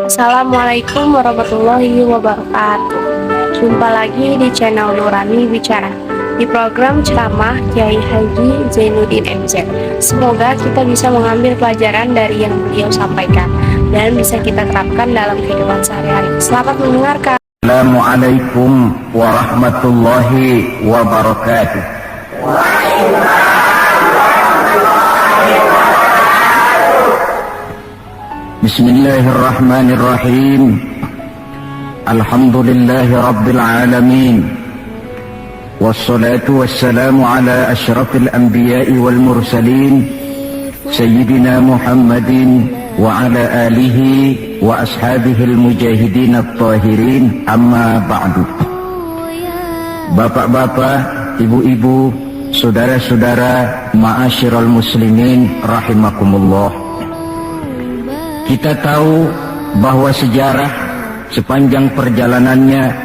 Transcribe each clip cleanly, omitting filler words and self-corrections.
Assalamualaikum warahmatullahi wabarakatuh. Jumpa lagi di channel Nurani Bicara di program ceramah Kiai Haji Zainuddin MZ. Semoga kita bisa mengambil pelajaran dari yang beliau sampaikan dan bisa kita terapkan dalam kehidupan sehari-hari. Selamat mendengarkan. Assalamualaikum warahmatullahi wabarakatuh. Bismillahirrahmanirrahim. Alhamdulillahi rabbil alamin. Wassalatu wassalamu ala asyrafil anbiya'i wal mursalin Sayyidina Muhammadin wa ala alihi wa ashabihil mujahidin at-tahirin, amma ba'du. Bapak-bapak, ibu-ibu, saudara-saudara, ma'asyiral muslimin rahimakumullah. Kita tahu bahwa sejarah sepanjang perjalanannya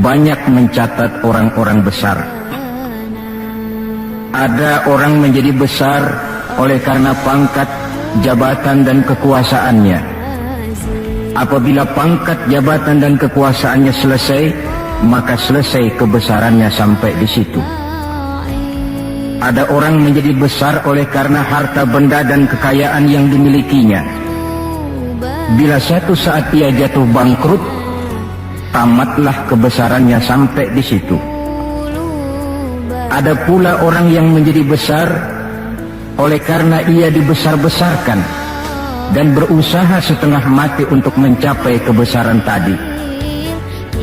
banyak mencatat orang-orang besar. Ada orang menjadi besar oleh karena pangkat, jabatan dan kekuasaannya. Apabila pangkat, jabatan dan kekuasaannya selesai, maka selesai kebesarannya sampai di situ. Ada orang menjadi besar oleh karena harta benda dan kekayaan yang dimilikinya. Bila suatu saat ia jatuh bangkrut, tamatlah kebesarannya sampai di situ. Ada pula orang yang menjadi besar oleh karena ia dibesar-besarkan dan berusaha setengah mati untuk mencapai kebesaran tadi.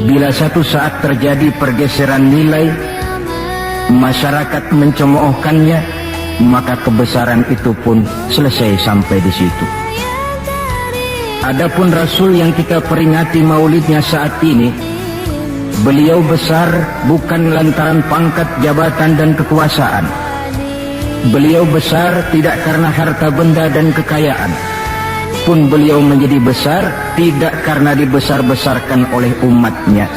Bila satu saat terjadi pergeseran nilai, masyarakat mencemoohkannya, maka kebesaran itu pun selesai sampai di situ. Adapun Rasul yang kita peringati maulidnya saat ini, beliau besar bukan lantaran pangkat, jabatan dan kekuasaan. Beliau besar tidak karena harta benda dan kekayaan. Pun beliau menjadi besar tidak karena dibesar-besarkan oleh umatnya.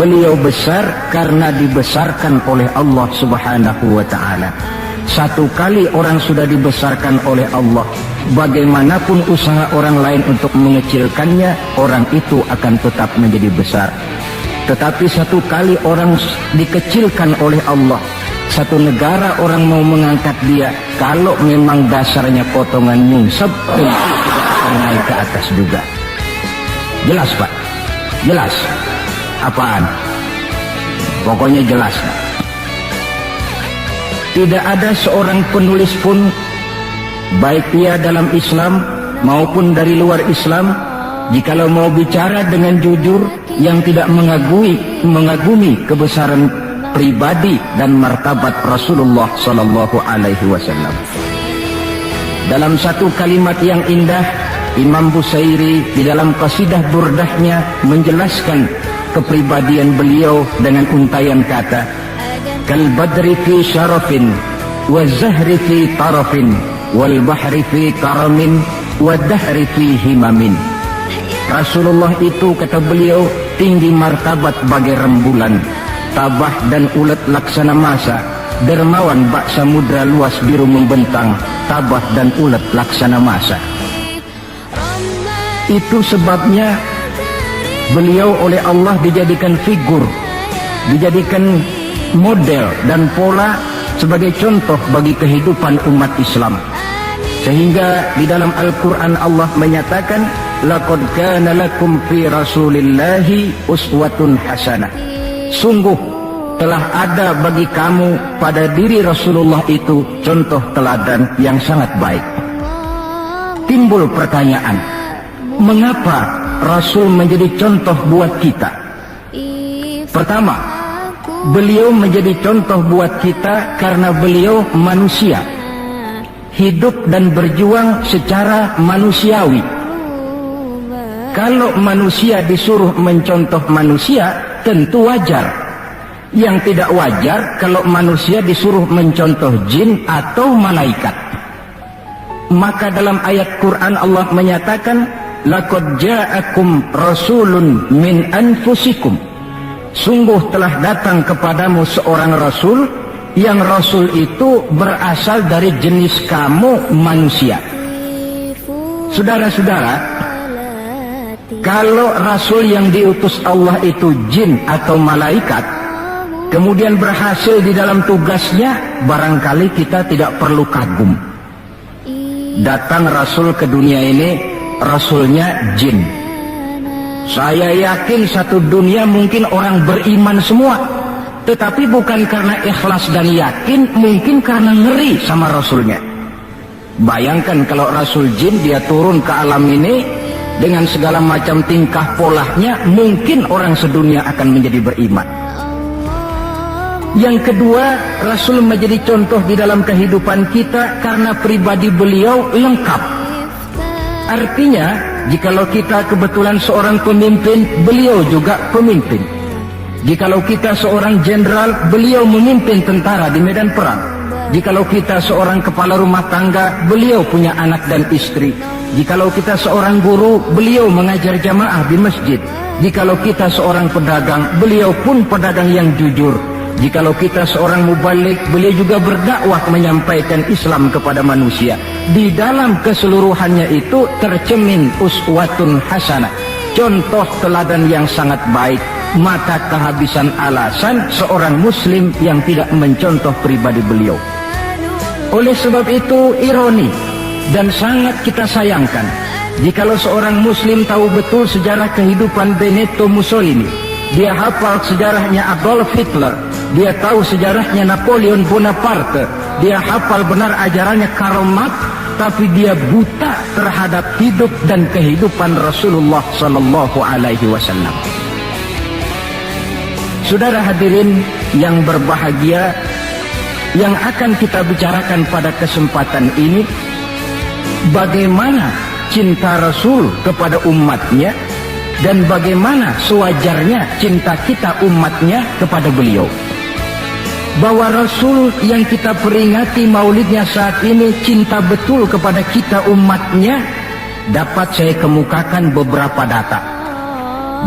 Beliau besar karena dibesarkan oleh Allah Subhanahu wa ta'ala. Satu kali orang sudah dibesarkan oleh Allah, bagaimanapun usaha orang lain untuk mengecilkannya, orang itu akan tetap menjadi besar. Tetapi satu kali orang dikecilkan oleh Allah, satu negara orang mau mengangkat dia, kalau memang dasarnya potongan nyungsep, naik ke atas juga. Jelas Pak? Jelas? Apaan? Pokoknya jelas. Tidak ada seorang penulis pun, baik ia dalam Islam maupun dari luar Islam, jikalau mau bicara dengan jujur yang tidak mengagumi kebesaran pribadi dan martabat Rasulullah sallallahu alaihi wasallam. Dalam satu kalimat yang indah, Imam Busairi di dalam qasidah burdahnya menjelaskan kepribadian beliau dengan untaian kata, kal badri fi syarafin wa zahri fi tarafin wal bahri fi karamin wa dahri fi himamin. Rasulullah itu, kata beliau, tinggi martabat bagai rembulan, tabah dan ulet laksana masa, dermawan bak samudra luas biru membentang, tabah dan ulet laksana masa. Itu sebabnya beliau oleh Allah dijadikan figur, dijadikan model dan pola sebagai contoh bagi kehidupan umat Islam. Sehingga di dalam Al-Quran Allah menyatakan, laqad kana lakum fi rasulillahi uswatun hasanah. Sungguh telah ada bagi kamu pada diri Rasulullah itu contoh teladan yang sangat baik. Timbul pertanyaan, mengapa Rasul menjadi contoh buat kita? Pertama, beliau menjadi contoh buat kita karena beliau manusia, hidup dan berjuang secara manusiawi. Kalau manusia disuruh mencontoh manusia, tentu wajar. Yang tidak wajar kalau manusia disuruh mencontoh jin atau malaikat. Maka dalam ayat Quran Allah menyatakan, laqad ja'akum rasulun min anfusikum. Sungguh telah datang kepadamu seorang rasul, yang rasul itu berasal dari jenis kamu manusia. Saudara-saudara, Kalau Rasul yang diutus Allah itu jin atau malaikat, kemudian berhasil di dalam tugasnya, barangkali kita tidak perlu kagum. Datang Rasul ke dunia ini, Rasulnya jin. Saya yakin satu dunia mungkin orang beriman semua, tetapi bukan karena ikhlas dan yakin, mungkin karena ngeri sama Rasulnya. Bayangkan kalau Rasul jin dia turun ke alam ini dengan segala macam tingkah polanya, mungkin orang sedunia akan menjadi beriman. Yang kedua, Rasul menjadi contoh di dalam kehidupan kita karena pribadi beliau lengkap. Artinya, jikalau kita kebetulan seorang pemimpin, beliau juga pemimpin. Jikalau kita seorang jenderal, beliau memimpin tentara di medan perang. Jikalau kita seorang kepala rumah tangga, beliau punya anak dan istri. Jikalau kita seorang guru, beliau mengajar jamaah di masjid. Jikalau kita seorang pedagang, beliau pun pedagang yang jujur. Jikalau kita seorang mubalik, beliau juga berdakwah menyampaikan Islam kepada manusia. Di dalam keseluruhannya itu tercemin uswatun hasanah, contoh teladan yang sangat baik. Maka kehabisan alasan seorang muslim yang tidak mencontoh pribadi beliau. Oleh sebab itu ironi dan sangat kita sayangkan jikalau seorang muslim tahu betul sejarah kehidupan Benito Mussolini, dia hafal sejarahnya Adolf Hitler, dia tahu sejarahnya Napoleon Bonaparte, dia hafal benar ajarannya Karl Marx, tapi dia buta terhadap hidup dan kehidupan Rasulullah sallallahu alaihi wasallam. Saudara hadirin yang berbahagia, yang akan kita bicarakan pada kesempatan ini, bagaimana cinta Rasul kepada umatnya dan bagaimana sewajarnya cinta kita umatnya kepada beliau. Bahwa Rasul yang kita peringati maulidnya saat ini cinta betul kepada kita umatnya, dapat saya kemukakan beberapa data.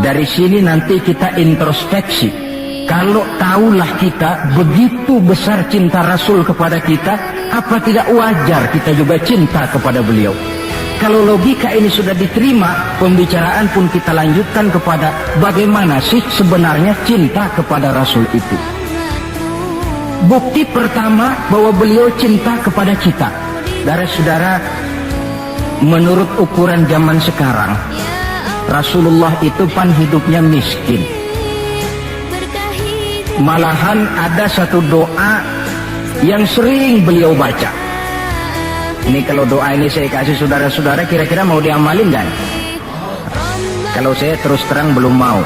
Dari sini nanti kita introspeksi. Kalau tahulah kita begitu besar cinta Rasul kepada kita, apa tidak wajar kita juga cinta kepada beliau? Kalau logika ini sudah diterima, pembicaraan pun kita lanjutkan kepada bagaimana sih sebenarnya cinta kepada Rasul itu. Bukti pertama bahwa beliau cinta kepada kita, saudara-saudara, menurut ukuran zaman sekarang, Rasulullah itu pan hidupnya miskin. Malahan ada satu doa yang sering beliau baca. Ini kalau doa ini saya kasih saudara-saudara, kira-kira mau diamalin gak? Kalau saya terus terang belum mau.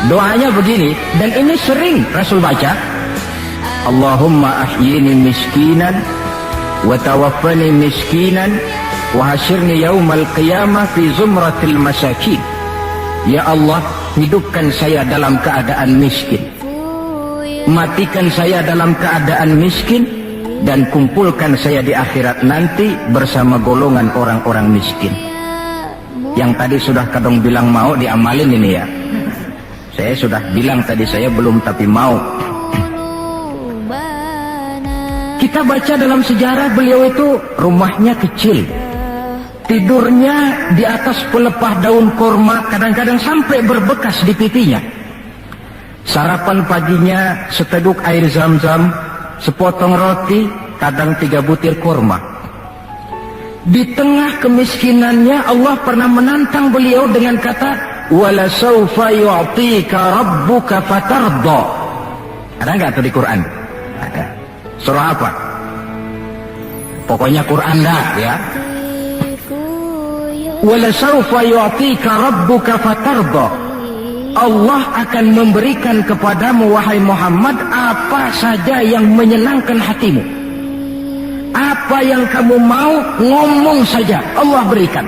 Doanya begini, dan ini sering Rasul baca. Allahumma ahyini miskinan wa tawaffani miskinan wa hasyirni yaumal qiyamah fi zumratil masakin. Ya Allah, hidupkan saya dalam keadaan miskin, matikan saya dalam keadaan miskin, dan kumpulkan saya di akhirat nanti bersama golongan orang-orang miskin. Yang tadi sudah kadang bilang mau diamalin ini ya. Saya sudah bilang tadi saya belum tapi mau. Kita baca dalam sejarah beliau itu rumahnya kecil, tidurnya di atas pelepah daun korma, kadang-kadang sampai berbekas di pipinya. Sarapan paginya seteguk air zam-zam, sepotong roti, kadang 3 butir korma. Di tengah kemiskinannya Allah pernah menantang beliau dengan kata, "Wala sawfa yu'tika rabbuka fatarda." Ada nggak tuh di Quran? Ada. Surah apa? Pokoknya Quran dah ya. Wala sawfa yu'tika rabbuka fatarda. Allah akan memberikan kepadamu wahai Muhammad apa saja yang menyenangkan hatimu. Apa yang kamu mau, ngomong saja, Allah berikan.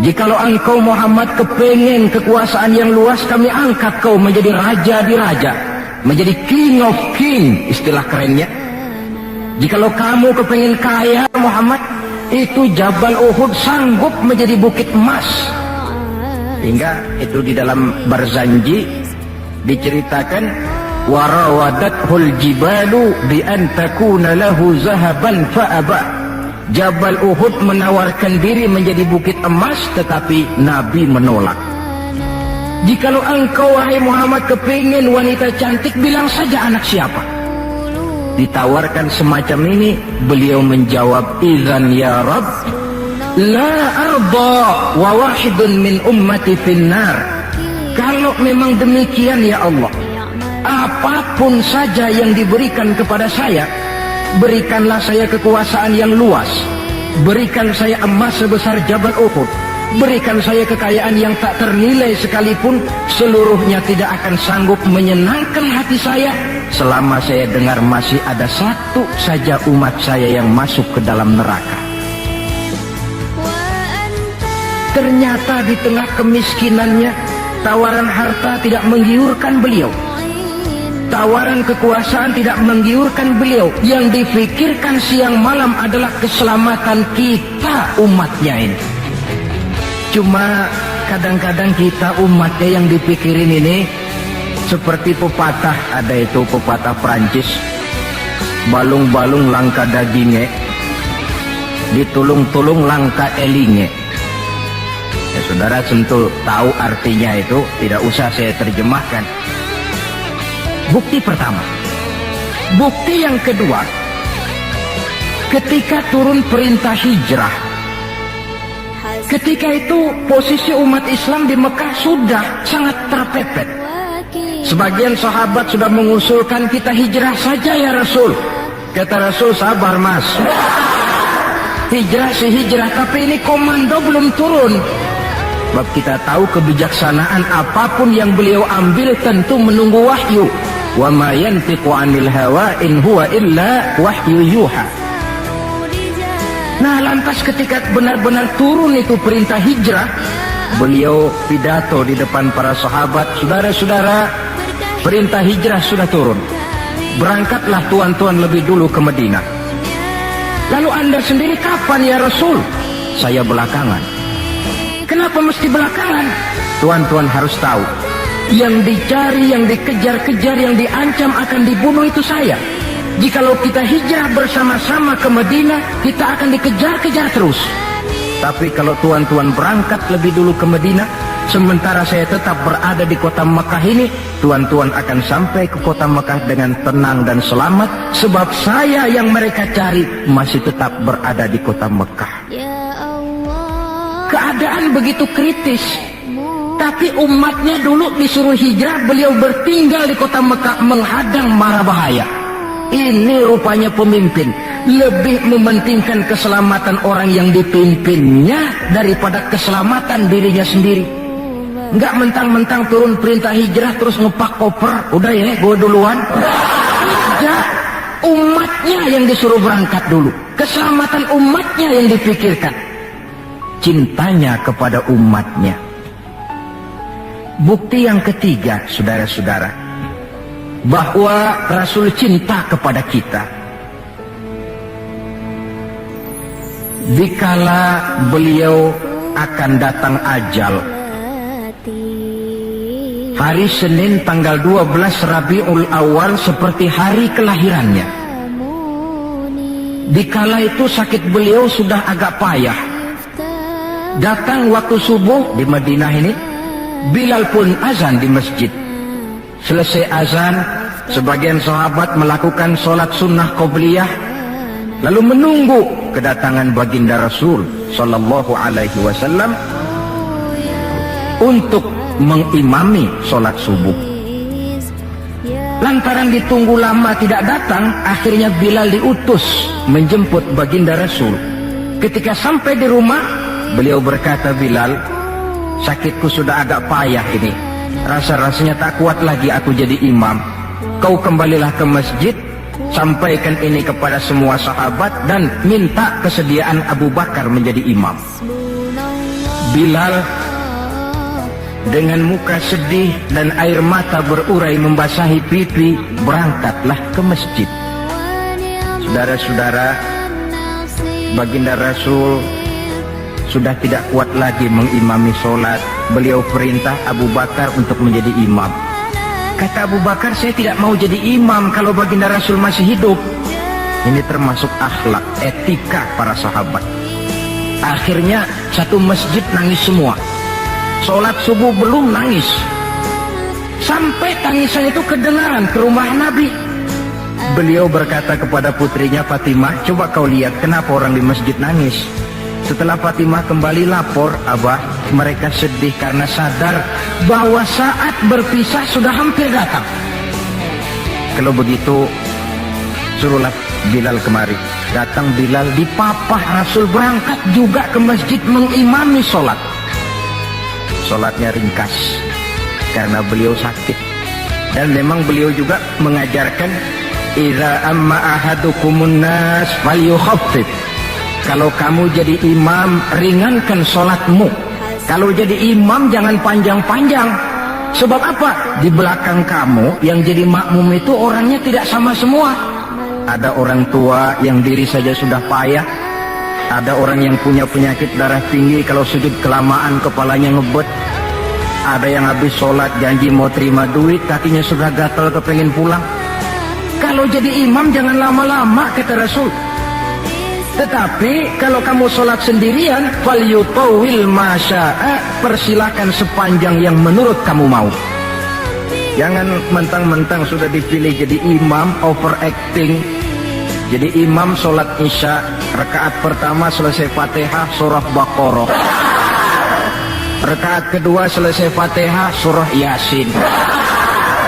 Jikalau engkau Muhammad kepengen kekuasaan yang luas, kami angkat kau menjadi raja di raja, menjadi king of king, istilah kerennya. Jikalau kamu kepengen kaya Muhammad, itu Jabal Uhud sanggup menjadi bukit emas. Hingga itu di dalam Barzanji diceritakan, warawadathul jibalu bi an takuna lahu zahaban fa'aba. Jabal Uhud menawarkan diri menjadi bukit emas, tetapi Nabi menolak. Jikalau engkau wahai Muhammad kepingin wanita cantik, bilang saja anak siapa. Ditawarkan semacam ini, beliau menjawab, idzan ya Rabb la arda wa wahidun min ummati finnar. Kalau memang demikian ya Allah, apapun saja yang diberikan kepada saya, berikanlah saya kekuasaan yang luas, berikan saya emas sebesar Jabal Uhud, berikan saya kekayaan yang tak ternilai sekalipun, seluruhnya tidak akan sanggup menyenangkan hati saya selama saya dengar masih ada satu saja umat saya yang masuk ke dalam neraka. Ternyata di tengah kemiskinannya, tawaran harta tidak menggiurkan beliau, tawaran kekuasaan tidak menggiurkan beliau. Yang difikirkan siang malam adalah keselamatan kita umatnya ini. Cuma kadang-kadang kita umatnya yang dipikirin ini seperti pepatah, ada itu pepatah Prancis, balung-balung langka dagingnya, ditulung-tulung langka elinge. Ya saudara tentu tahu artinya itu, tidak usah saya terjemahkan. Bukti pertama. Bukti yang kedua, ketika turun perintah hijrah, ketika itu posisi umat Islam di Mekah sudah sangat terpepet. Sebagian sahabat sudah mengusulkan kita hijrah saja ya Rasul. Kata Rasul, sabar mas, hijrah sih hijrah, tapi ini komando belum turun. Sebab kita tahu kebijaksanaan apapun yang beliau ambil tentu menunggu wahyu. Wa ma yantiqu 'anil hawa in huwa illa wahyu yuha. Nah, lantas ketika benar-benar turun itu perintah hijrah, beliau pidato di depan para sahabat, saudara-saudara, perintah hijrah sudah turun. Berangkatlah tuan-tuan lebih dulu ke Madinah. Lalu anda sendiri kapan ya Rasul? Saya belakangan. Kenapa mesti belakangan? Tuan-tuan harus tahu, yang dicari, yang dikejar-kejar, yang diancam akan dibunuh itu saya. Jikalau kita hijrah bersama-sama ke Madinah, kita akan dikejar-kejar terus. Tapi kalau tuan-tuan berangkat lebih dulu ke Madinah, sementara saya tetap berada di kota Mekah ini, tuan-tuan akan sampai ke kota Mekah dengan tenang dan selamat, sebab saya yang mereka cari masih tetap berada di kota Mekah. Keadaan begitu kritis, tapi umatnya dulu disuruh hijrah, beliau bertinggal di kota Mekah menghadang mara bahaya. Ini rupanya pemimpin lebih mementingkan keselamatan orang yang dipimpinnya daripada keselamatan dirinya sendiri. Enggak mentang-mentang turun perintah hijrah terus ngepak koper, udah ya gue duluan. Tidak, umatnya yang disuruh berangkat dulu, keselamatan umatnya yang dipikirkan, cintanya kepada umatnya. Bukti yang ketiga, saudara-saudara, bahwa Rasul cinta kepada kita. Dikala beliau akan datang ajal, hari Senin tanggal 12 Rabiul Awal seperti hari kelahirannya. Dikala itu sakit beliau sudah agak payah. Datang waktu subuh di Madinah ini, Bilal pun azan di masjid. Selesai azan, sebagian sahabat melakukan sholat sunnah qobliyah, lalu menunggu kedatangan baginda Rasul sallallahu alaihi wasallam untuk mengimami sholat subuh. Lantaran ditunggu lama tidak datang, akhirnya Bilal diutus menjemput baginda Rasul. Ketika sampai di rumah, beliau berkata, Bilal, sakitku sudah agak payah ini, rasa-rasanya tak kuat lagi aku jadi imam. Kau kembalilah ke masjid, sampaikan ini kepada semua sahabat dan minta kesediaan Abu Bakar menjadi imam. Bilal dengan muka sedih dan air mata berurai membasahi pipi, berangkatlah ke masjid. Saudara-saudara, baginda Rasul sudah tidak kuat lagi mengimami sholat. Beliau perintah Abu Bakar untuk menjadi imam. Kata Abu Bakar, saya tidak mau jadi imam kalau baginda Rasul masih hidup. Ini termasuk akhlak, etika para sahabat. Akhirnya satu masjid nangis semua. Sholat subuh belum nangis. Sampai tangisan itu kedengaran ke rumah Nabi. Beliau berkata kepada putrinya Fatimah, coba kau lihat kenapa orang di masjid nangis. Setelah Fatimah kembali lapor, Abah, mereka sedih karena sadar bahwa saat berpisah sudah hampir datang. Kalau begitu, suruhlah Bilal kemari. Datang Bilal, dipapah Rasul berangkat juga ke masjid mengimami sholat. Sholatnya ringkas karena beliau sakit. Dan memang beliau juga mengajarkan, idza amma ahadukumun nas falyukhaffif. Kalau kamu jadi imam, ringankan sholatmu. Kalau jadi imam jangan panjang-panjang. Sebab apa? Di belakang kamu yang jadi makmum itu orangnya tidak sama semua. Ada orang tua yang diri saja sudah payah. Ada orang yang punya penyakit darah tinggi, kalau sujud kelamaan kepalanya ngebet. Ada yang habis sholat janji mau terima duit, kakinya sudah gatal kepengen pulang. Kalau jadi imam jangan lama-lama, kata Rasul. Tetapi kalau kamu sholat sendirian, falyutawil masya'a, persilakan sepanjang yang menurut kamu mau. Jangan mentang-mentang sudah dipilih jadi imam overacting. Jadi imam sholat isya, rakaat pertama selesai Fatihah surah Baqarah, rakaat kedua selesai Fatihah surah Yasin.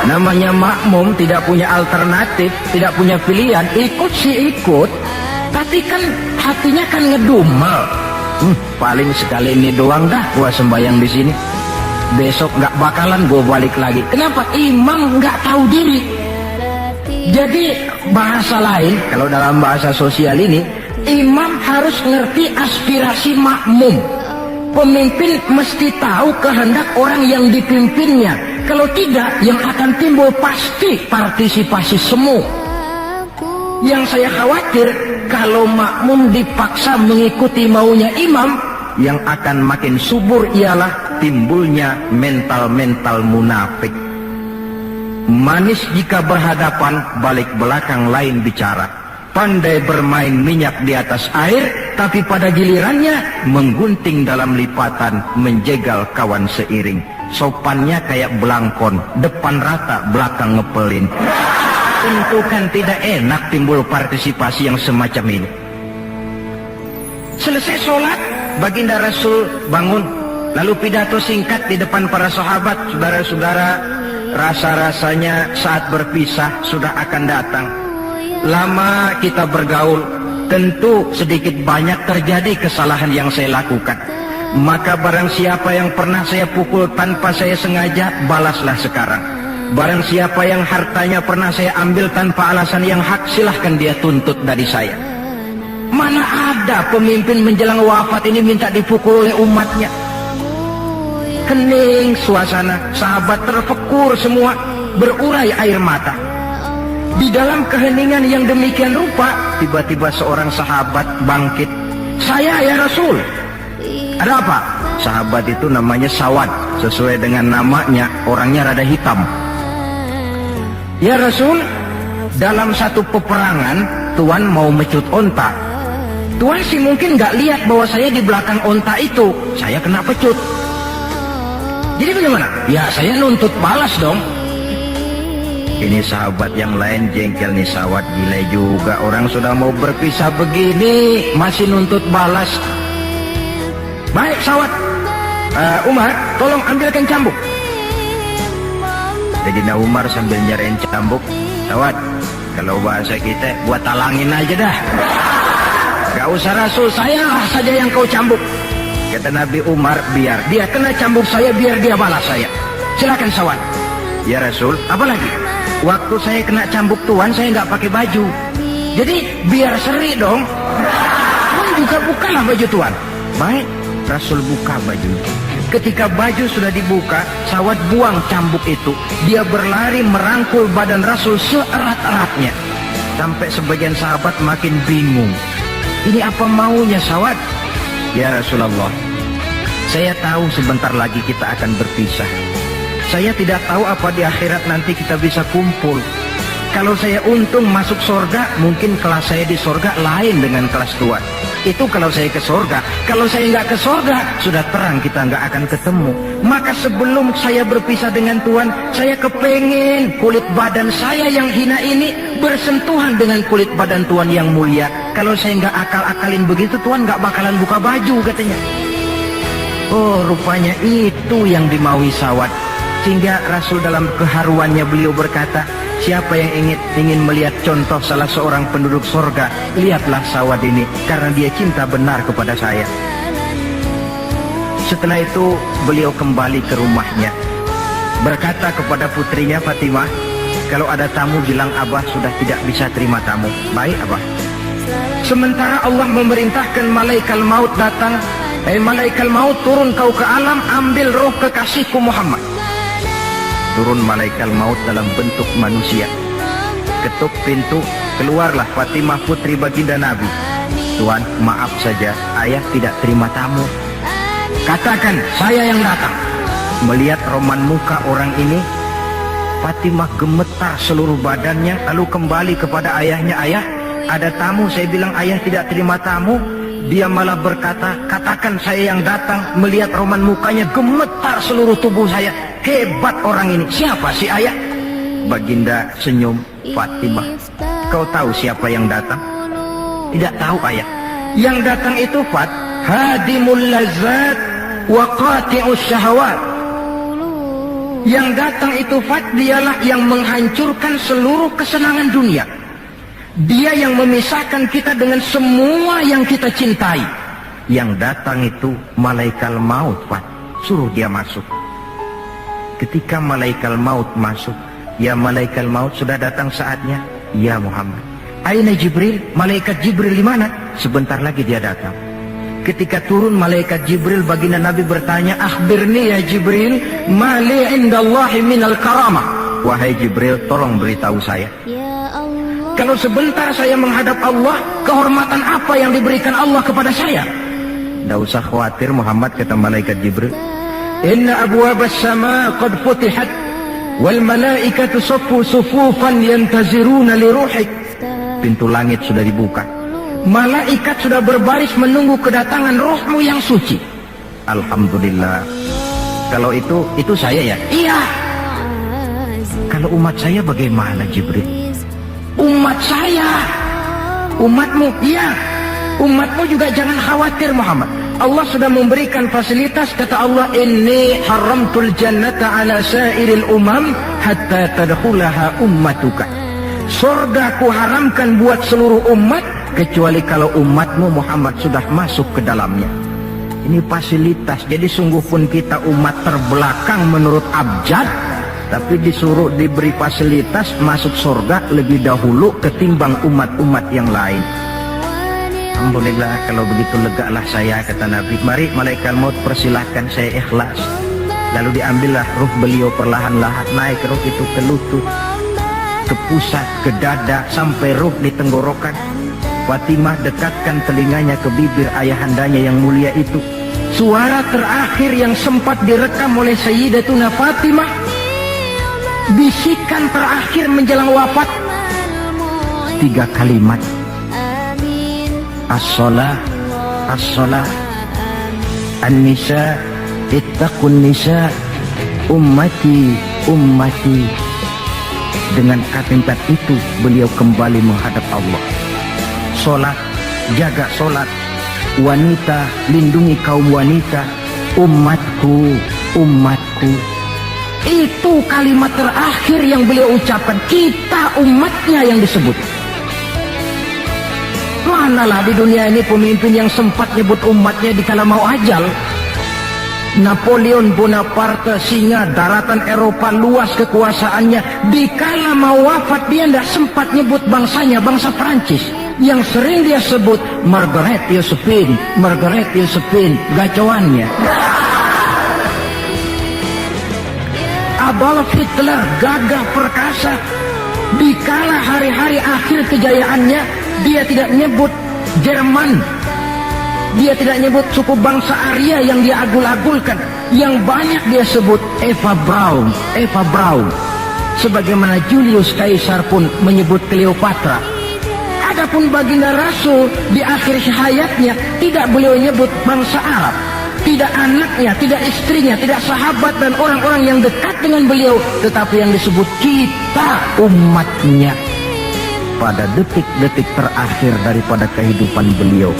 Namanya makmum, tidak punya alternatif, tidak punya pilihan. Ikut sih ikut, tapi kan hatinya kan ngedumel. Paling sekali ini doang dah gua sembahyang di sini. Besok nggak bakalan gua balik lagi. Kenapa? Imam nggak tahu diri. Jadi bahasa lain, kalau dalam bahasa sosial ini, imam harus ngerti aspirasi makmum. Pemimpin mesti tahu kehendak orang yang dipimpinnya. Kalau tidak, yang akan timbul pasti partisipasi semu. Yang saya khawatir, kalau makmum dipaksa mengikuti maunya imam, yang akan makin subur ialah timbulnya mental-mental munafik. Manis jika berhadapan, balik belakang lain bicara. Pandai bermain minyak di atas air, tapi pada gilirannya menggunting dalam lipatan, menjegal kawan seiring. Sopannya kayak belangkon, depan rata, belakang ngepelin. Tentu kan tidak enak timbul partisipasi yang semacam ini. Selesai sholat, baginda Rasul bangun, lalu pidato singkat di depan para sahabat. Saudara-saudara, rasa-rasanya saat berpisah sudah akan datang. Lama kita bergaul, tentu sedikit banyak terjadi kesalahan yang saya lakukan. Maka barang siapa yang pernah saya pukul tanpa saya sengaja, balaslah sekarang. Barang siapa yang hartanya pernah saya ambil tanpa alasan yang hak, silahkan dia tuntut dari saya. Mana ada pemimpin menjelang wafat ini minta dipukul oleh umatnya. Kening suasana, sahabat terfekur semua, berurai air mata. Di dalam keheningan yang demikian rupa, tiba-tiba seorang sahabat bangkit. Saya ya Rasul. Ada apa? Sahabat itu namanya Sawad. Sesuai dengan namanya, orangnya rada hitam. Ya Rasul, dalam satu peperangan, Tuan mau mecut onta. Tuan sih mungkin gak lihat bahwa saya di belakang onta itu. Saya kena pecut. Jadi bagaimana? Ya saya nuntut balas dong. Ini sahabat yang lain jengkel nih, Sawad gila juga. Orang sudah mau berpisah begini, masih nuntut balas. Baik Sawad, Umar tolong ambilkan cambuk. Jadi Umar sambil nyariin cambuk. Sawad, kalau bahasa kita buat talangin aja dah. Gak usah Rasul, saya saja yang kau cambuk. Kata Nabi Umar, biar dia kena cambuk saya, biar dia balas saya. Silakan Sawad. Ya Rasul, apa lagi? Waktu saya kena cambuk Tuan, saya nggak pakai baju. Jadi biar seri dong. Tuan juga bukalah baju Tuan. Baik, Rasul buka baju. Ketika baju sudah dibuka, Sawad buang cambuk itu. Dia berlari merangkul badan Rasul seerat-eratnya. Sampai sebagian sahabat makin bingung. Ini apa maunya Sawad? Ya Rasulullah, saya tahu sebentar lagi kita akan berpisah. Saya tidak tahu apa di akhirat nanti kita bisa kumpul. Kalau saya untung masuk surga, mungkin kelas saya di surga lain dengan kelas Tuan. Itu kalau saya ke surga. Kalau saya nggak ke surga, sudah terang kita nggak akan ketemu. Maka sebelum saya berpisah dengan Tuhan, saya kepengen kulit badan saya yang hina ini bersentuhan dengan kulit badan Tuhan yang mulia. Kalau saya nggak akal-akalin begitu, Tuhan nggak bakalan buka baju katanya. Oh, rupanya itu yang dimaui Sawat. Sehingga Rasul dalam keharuannya beliau berkata, siapa yang ingin melihat contoh salah seorang penduduk surga, lihatlah Sawat ini, karena dia cinta benar kepada saya. Setelah itu beliau kembali ke rumahnya, berkata kepada putrinya Fatimah, kalau ada tamu bilang Abah sudah tidak bisa terima tamu. Baik Abah. Sementara Allah memerintahkan malaikat maut datang, malaikat maut turun kau ke alam, ambil roh kekasihku Muhammad. Turun malaikat maut dalam bentuk manusia, ketuk pintu, keluarlah Fatimah putri baginda Nabi. Tuan, maaf saja, ayah tidak terima tamu. Katakan, saya yang datang. Melihat roman muka orang ini, Fatimah gemetar seluruh badannya, lalu kembali kepada ayahnya. Ayah, ada tamu. Saya bilang ayah tidak terima tamu. Dia malah berkata, katakan saya yang datang. Melihat roman mukanya, gemetar seluruh tubuh saya. Hebat orang ini. Siapa si ayah? Baginda senyum. Fatimah, kau tahu siapa yang datang? Tidak tahu ayah. Yang datang itu Fat, hadimul lazat wa qati'us syahwat. Yang datang itu Fat, dialah yang menghancurkan seluruh kesenangan dunia. Dia yang memisahkan kita dengan semua yang kita cintai. Yang datang itu malaikat maut Fat. Suruh dia masuk. Ketika malaikat maut masuk, ya malaikat maut sudah datang saatnya. Ya Muhammad. Aina Jibril? Malaikat Jibril di mana? Sebentar lagi dia datang. Ketika turun malaikat Jibril, baginda Nabi bertanya, akhbirni ya Jibril, mali indallahi minal karamah. Wahai Jibril, tolong beritahu saya. Kalau sebentar saya menghadap Allah, kehormatan apa yang diberikan Allah kepada saya? Tidak usah khawatir Muhammad, kata malaikat Jibril. Inna abwabas sama qad futihat wal malaikatu saffu sufufan yantaziruna li ruhik. Pintu langit sudah dibuka, malaikat sudah berbaris menunggu kedatangan rohmu yang suci. Alhamdulillah. Kalau itu saya ya? Iya. Kalau umat saya bagaimana Jibril? Umat saya, umatmu, iya. Umatmu juga jangan khawatir Muhammad. Allah sudah memberikan fasilitas. Kata Allah, inni haramtul jannata ala sairil umam hatta tadkhulaha ummatuka. Surga ku haramkan buat seluruh umat kecuali kalau umatmu Muhammad sudah masuk ke dalamnya. Ini fasilitas. Jadi sungguh pun kita umat terbelakang menurut abjad, tapi disuruh diberi fasilitas masuk surga lebih dahulu ketimbang umat-umat yang lain. Alhamdulillah, kalau begitu legalah saya, kata Nabi. Mari malaikat maut persilahkan, saya ikhlas. Lalu diambillah ruh beliau perlahan-lahan, naik ruh itu ke lutut, ke pusat, ke dada, sampai ruh di tenggorokan. Fatimah dekatkan telinganya ke bibir ayahandanya yang mulia itu. Suara terakhir yang sempat direkam oleh Sayyidatuna Fatimah, bisikan terakhir menjelang wafat, 3 kalimat. As-salah, as-salah, an-nisa, ittaqun nisa, ummati, ummati. Dengan kalimat itu beliau kembali menghadap Allah. Solat, jaga solat. Wanita, lindungi kaum wanita. Umatku, umatku. Itu kalimat terakhir yang beliau ucapkan. Kita umatnya yang disebut. Manalah di dunia ini pemimpin yang sempat nyebut umatnya dikala mau ajal. Napoleon Bonaparte, singa daratan Eropa, luas kekuasaannya, dikala mau wafat dia tidak sempat nyebut bangsanya, bangsa Prancis. Yang sering dia sebut Margaret Josephine, Margaret Josephine, gacoannya. Adolf Hitler, gagah perkasa, dikala hari-hari akhir kejayaannya, dia tidak nyebut Jerman, dia tidak nyebut suku bangsa Arya yang dia agul-agulkan. Yang banyak dia sebut Eva Braun, Eva Braun. sebagaimana Julius Caesar pun menyebut Cleopatra. Adapun baginda Rasul di akhir hayatnya tidak beliau nyebut bangsa Arab, tidak anaknya, tidak istrinya, tidak sahabat dan orang-orang yang dekat dengan beliau, tetapi yang disebut kita umatnya pada detik-detik terakhir daripada kehidupan beliau.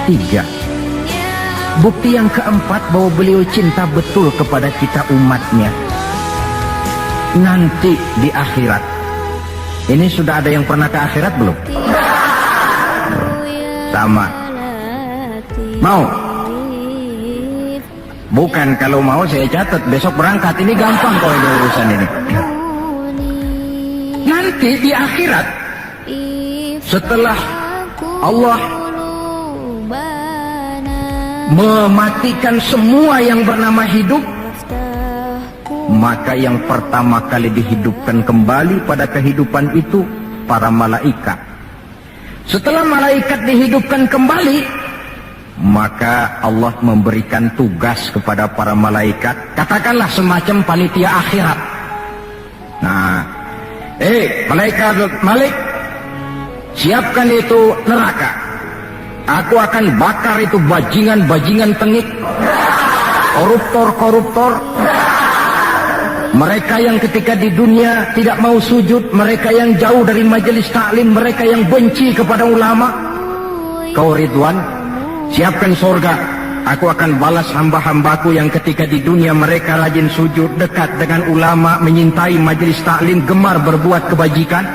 3. Bukti yang keempat bahwa beliau cinta betul kepada kita umatnya. Nanti di akhirat. Ini sudah ada yang pernah ke akhirat belum? Sama. Mau? Bukan, kalau mau saya catat besok berangkat. Ini gampang kok ini urusan ini. Nanti di akhirat, setelah Allah mematikan semua yang bernama hidup, maka yang pertama kali dihidupkan kembali pada kehidupan itu para malaikat. Setelah malaikat dihidupkan kembali, maka Allah memberikan tugas kepada para malaikat, katakanlah semacam panitia akhirat. Nah, malaikat Malik, siapkan itu neraka. Aku akan bakar itu bajingan-bajingan tengik, koruptor-koruptor, mereka yang ketika di dunia tidak mau sujud, mereka yang jauh dari majelis taklim, mereka yang benci kepada ulama. Kau Ridwan, siapkan surga. Aku akan balas hamba-hambaku yang ketika di dunia mereka rajin sujud, dekat dengan ulama, menyintai majelis taklim, gemar berbuat kebajikan.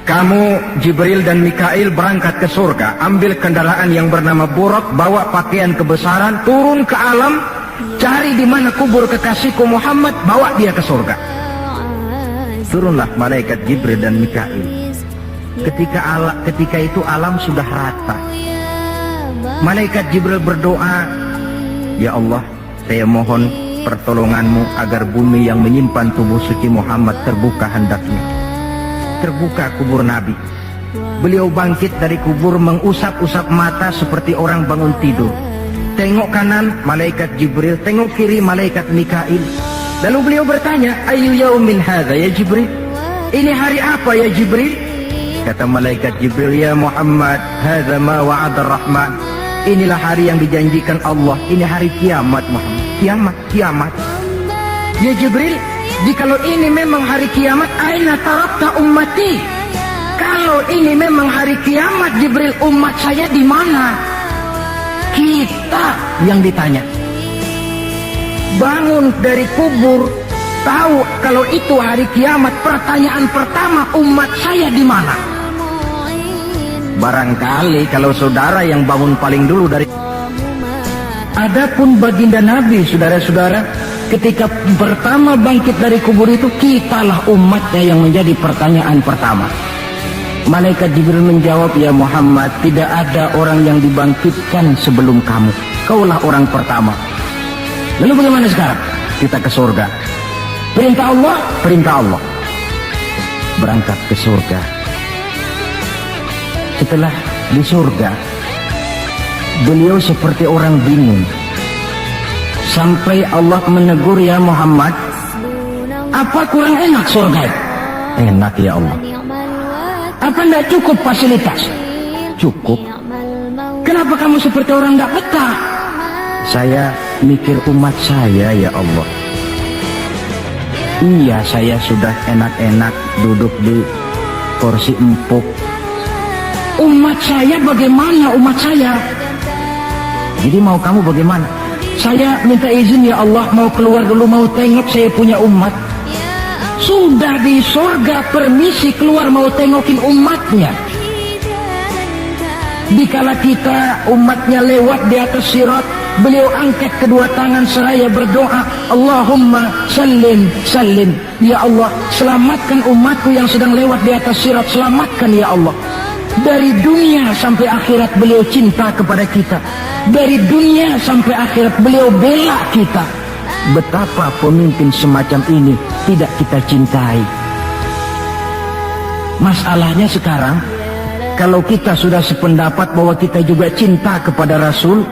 Kamu Jibril dan Mikail berangkat ke surga, ambil kendaraan yang bernama Buraq, bawa pakaian kebesaran, turun ke alam, cari di mana kubur kekasihku Muhammad, bawa dia ke surga. Turunlah malaikat Jibril dan Mikail. Ketika itu alam sudah rata. Malaikat Jibril berdoa, ya Allah, saya mohon pertolonganmu agar bumi yang menyimpan tubuh suci Muhammad terbuka hendaknya. Terbuka kubur Nabi. Beliau bangkit dari kubur mengusap-usap mata seperti orang bangun tidur. Tengok kanan malaikat Jibril, tengok kiri malaikat Mikail. Lalu beliau bertanya, ayu yaumin hadza ya Jibril? Ini hari apa ya Jibril? Kata malaikat Jibril, ya Muhammad, hadza ma wa'ada ar-Rahman. Inilah hari yang dijanjikan Allah. Ini hari kiamat Muhammad. Kiamat. Ya Jibril, jikalau ini memang hari kiamat, aina tarakta ummati? Kalau ini memang hari kiamat Jibril, umat saya di mana? Kita yang ditanya. Bangun dari kubur, tahu kalau itu hari kiamat, pertanyaan pertama, umat saya di mana? Barangkali kalau saudara yang bangun paling dulu dari. Adapun baginda Nabi, saudara-saudara, ketika pertama bangkit dari kubur itu, kitalah umatnya yang menjadi pertanyaan pertama. Malaikat Jibril menjawab, ya Muhammad, tidak ada orang yang dibangkitkan sebelum kamu. Kaulah orang pertama. Lalu bagaimana sekarang? Kita ke surga. Perintah Allah, perintah Allah. Berangkat ke surga. Setelah di surga, beliau seperti orang bingung. Sampai Allah menegur, ya Muhammad, apa kurang enak surga? Enak ya Allah. Apa tidak cukup fasilitas? Cukup. Kenapa kamu seperti orang tidak betah? Saya mikir umat saya ya Allah. Iya, saya sudah enak-enak duduk di kursi empuk. Umat saya bagaimana umat saya? Jadi mau kamu bagaimana? Saya minta izin ya Allah, mau keluar dulu, mau tengok saya punya umat. Sudah di surga permisi keluar mau tengokin umatnya. Dikala kita umatnya lewat di atas sirat, beliau angkat kedua tangan seraya berdoa, Allahumma sallim sallim. Ya Allah, selamatkan umatku yang sedang lewat di atas sirat, selamatkan ya Allah. Dari dunia sampai akhirat beliau cinta kepada kita. Dari dunia sampai akhirat beliau bela kita. Betapa pemimpin semacam ini tidak kita cintai. Masalahnya sekarang, kalau kita sudah sependapat bahwa kita juga cinta kepada Rasul,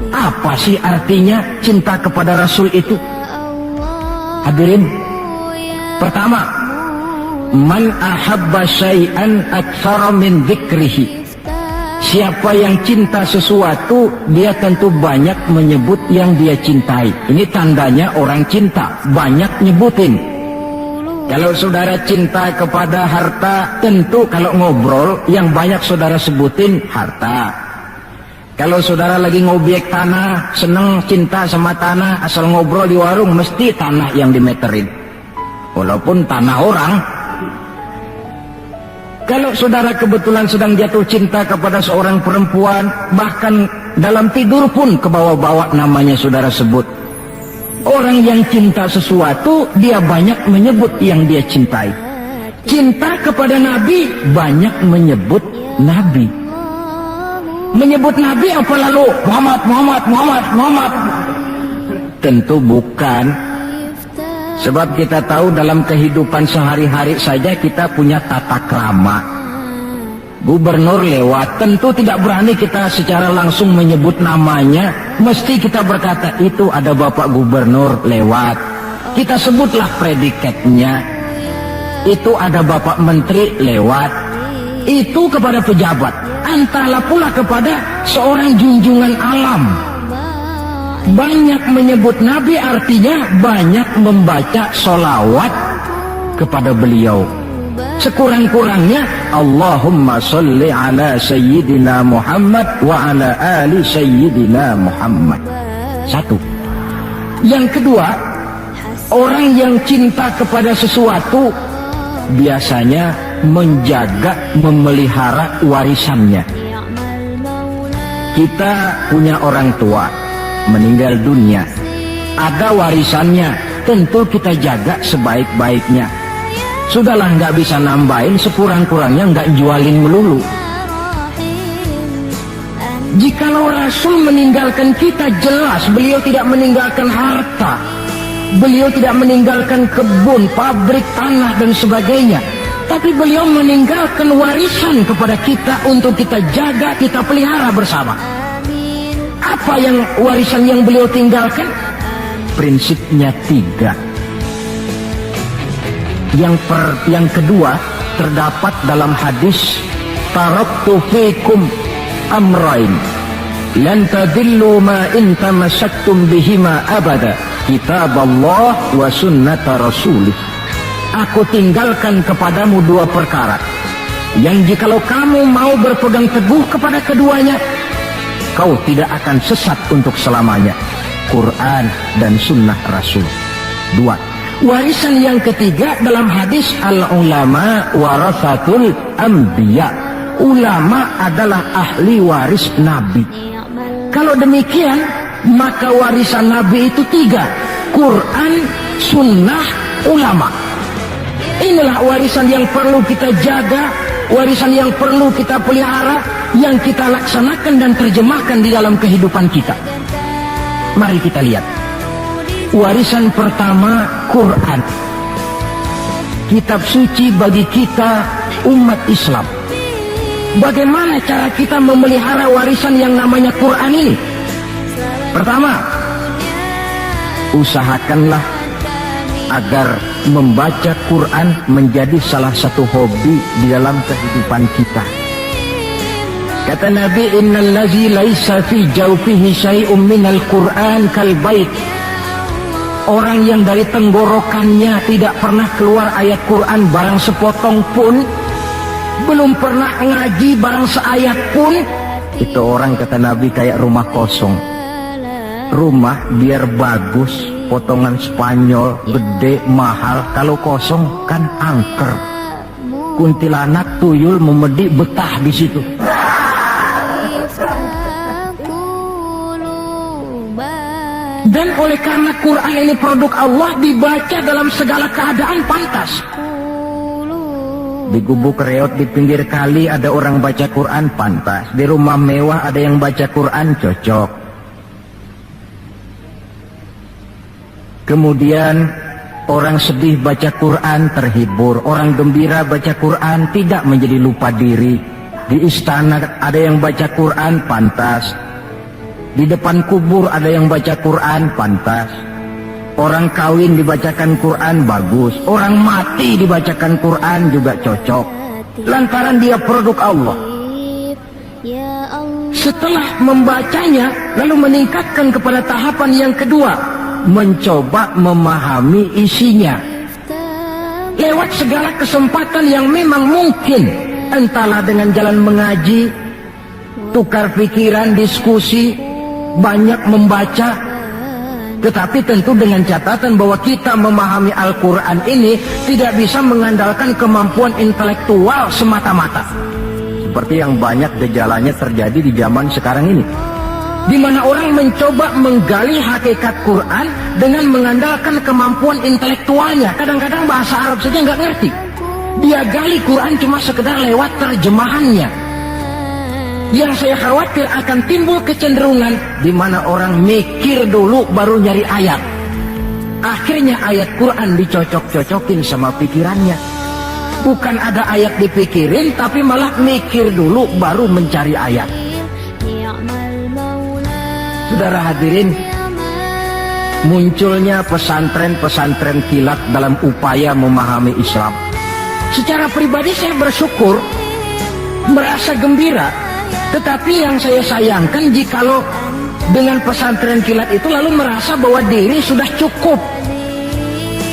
apa sih artinya cinta kepada Rasul itu? Hadirin, Pertama, man ahabba syai'an aktsara min dzikrihi. Siapa yang cinta sesuatu, dia tentu banyak menyebut yang dia cintai. Ini tandanya orang cinta, banyak nyebutin. Kalau saudara cinta kepada harta, tentu kalau ngobrol yang banyak saudara sebutin harta. Kalau saudara lagi ngobjek tanah, seneng cinta sama tanah, asal ngobrol di warung mesti tanah yang dimeterin. Walaupun tanah orang. Kalau saudara kebetulan sedang jatuh cinta kepada seorang perempuan, bahkan dalam tidur pun kebawa-bawa namanya saudara sebut. Orang yang cinta sesuatu, dia banyak menyebut yang dia cintai. Cinta kepada Nabi, banyak menyebut Nabi. Menyebut Nabi apa lalu? Muhammad, Muhammad, Muhammad, Muhammad. Tentu bukan. Sebab kita tahu dalam kehidupan sehari-hari saja kita punya tata krama. Gubernur lewat, tentu tidak berani kita secara langsung menyebut namanya. Mesti kita berkata, itu ada Bapak Gubernur lewat. Kita sebutlah predikatnya. Itu ada Bapak Menteri lewat. Itu kepada pejabat. Entahlah pula kepada seorang junjungan alam. Banyak menyebut Nabi artinya banyak membaca sholawat kepada beliau. Sekurang-kurangnya Allahumma sholli ala Sayyidina Muhammad wa ala ali Sayyidina Muhammad. Satu. Yang kedua, orang yang cinta kepada sesuatu biasanya menjaga, memelihara warisannya. Kita punya orang tua meninggal dunia, ada warisannya, tentu kita jaga sebaik-baiknya. Sudahlah, nggak bisa nambahin, sekurang-kurangnya nggak jualin melulu. Jikalau Rasul meninggalkan kita, jelas beliau tidak meninggalkan harta, beliau tidak meninggalkan kebun, pabrik, tanah dan sebagainya, tapi beliau meninggalkan warisan kepada kita untuk kita jaga, kita pelihara bersama. Apa yang warisan yang beliau tinggalkan? Prinsipnya 3. Yang kedua terdapat dalam hadis, taraktu fikum amrain lan tadillu ma in tamassaktum bihima abada, kitab Allah wa sunnata rasulih. Aku tinggalkan kepadamu 2 perkara yang jikalau kamu mau berpegang teguh kepada keduanya, kau tidak akan sesat untuk selamanya. Quran dan sunnah Rasul. 2. Warisan yang ketiga dalam hadis, al-ulama warathatul anbiya. Ulama adalah ahli waris Nabi. Kalau demikian, maka warisan Nabi itu 3. Quran, sunnah, ulama. Inilah warisan yang perlu kita jaga, warisan yang perlu kita pelihara, yang kita laksanakan dan terjemahkan di dalam kehidupan kita. Mari kita lihat. Warisan pertama, Quran. Kitab suci bagi kita umat Islam. Bagaimana cara kita memelihara warisan yang namanya Quran ini? Pertama, usahakanlah agar membaca Quran menjadi salah satu hobi di dalam kehidupan kita. Kata Nabi, innal ladzi laisa fi jawfihi syai'un minal Qur'an kal bait. Orang yang dari tenggorokannya tidak pernah keluar ayat Quran barang sepotong pun, belum pernah ngaji barang seayat pun, itu orang, kata Nabi, kayak rumah kosong. Rumah biar bagus, potongan Spanyol, gede, mahal, kalau kosong kan angker. Kuntilanak, tuyul, memedi, betah di situ. Dan oleh karena Quran ini produk Allah, dibaca dalam segala keadaan pantas. Di gubuk reot di pinggir kali ada orang baca Quran, pantas. Di rumah mewah ada yang baca Quran, cocok. Kemudian orang sedih baca Quran, terhibur. Orang gembira baca Quran, tidak menjadi lupa diri. Di istana ada yang baca Quran, pantas. Di depan kubur ada yang baca Quran, pantas. Orang kawin dibacakan Quran bagus, orang mati dibacakan Quran juga cocok. Lantaran dia produk Allah. Setelah membacanya, lalu meningkatkan kepada tahapan yang kedua, mencoba memahami isinya. Lewat segala kesempatan yang memang mungkin, entahlah dengan jalan mengaji, tukar pikiran, diskusi, banyak membaca. Tetapi tentu dengan catatan bahwa kita memahami Al-Quran ini tidak bisa mengandalkan kemampuan intelektual semata-mata. Seperti yang banyak gejalanya terjadi di zaman sekarang ini, di mana orang mencoba menggali hakikat Quran dengan mengandalkan kemampuan intelektualnya. Kadang-kadang bahasa Arab saja nggak ngerti, dia gali Quran cuma sekedar lewat terjemahannya. Yang saya khawatir akan timbul kecenderungan di mana orang mikir dulu baru nyari ayat. Akhirnya ayat Quran dicocok-cocokin sama pikirannya. Bukan ada ayat dipikirin, tapi malah mikir dulu baru mencari ayat. Saudara hadirin, munculnya pesantren-pesantren kilat dalam upaya memahami Islam. Secara pribadi saya bersyukur, merasa gembira. Tetapi yang saya sayangkan jikalau dengan pesantren kilat itu lalu merasa bahwa diri sudah cukup.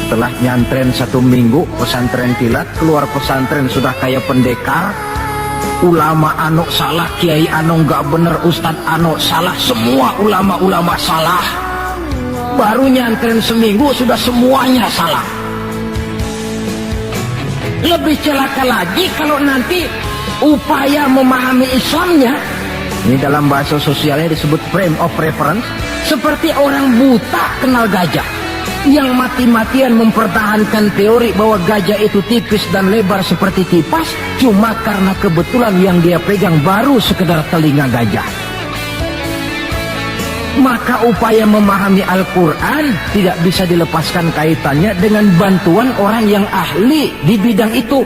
Setelah nyantren 1 minggu pesantren kilat, keluar pesantren sudah kayak pendekar. Ulama anu salah, kiai anu nggak bener, ustadz anu salah, semua ulama-ulama salah. Baru nyantren seminggu sudah semuanya salah. Lebih celaka lagi kalau nanti upaya memahami Islamnya, ini dalam bahasa sosialnya disebut frame of reference, seperti orang buta kenal gajah, yang mati-matian mempertahankan teori bahwa gajah itu tipis dan lebar seperti kipas, cuma karena kebetulan yang dia pegang baru sekedar telinga gajah. Maka upaya memahami Al-Quran tidak bisa dilepaskan kaitannya dengan bantuan orang yang ahli di bidang itu.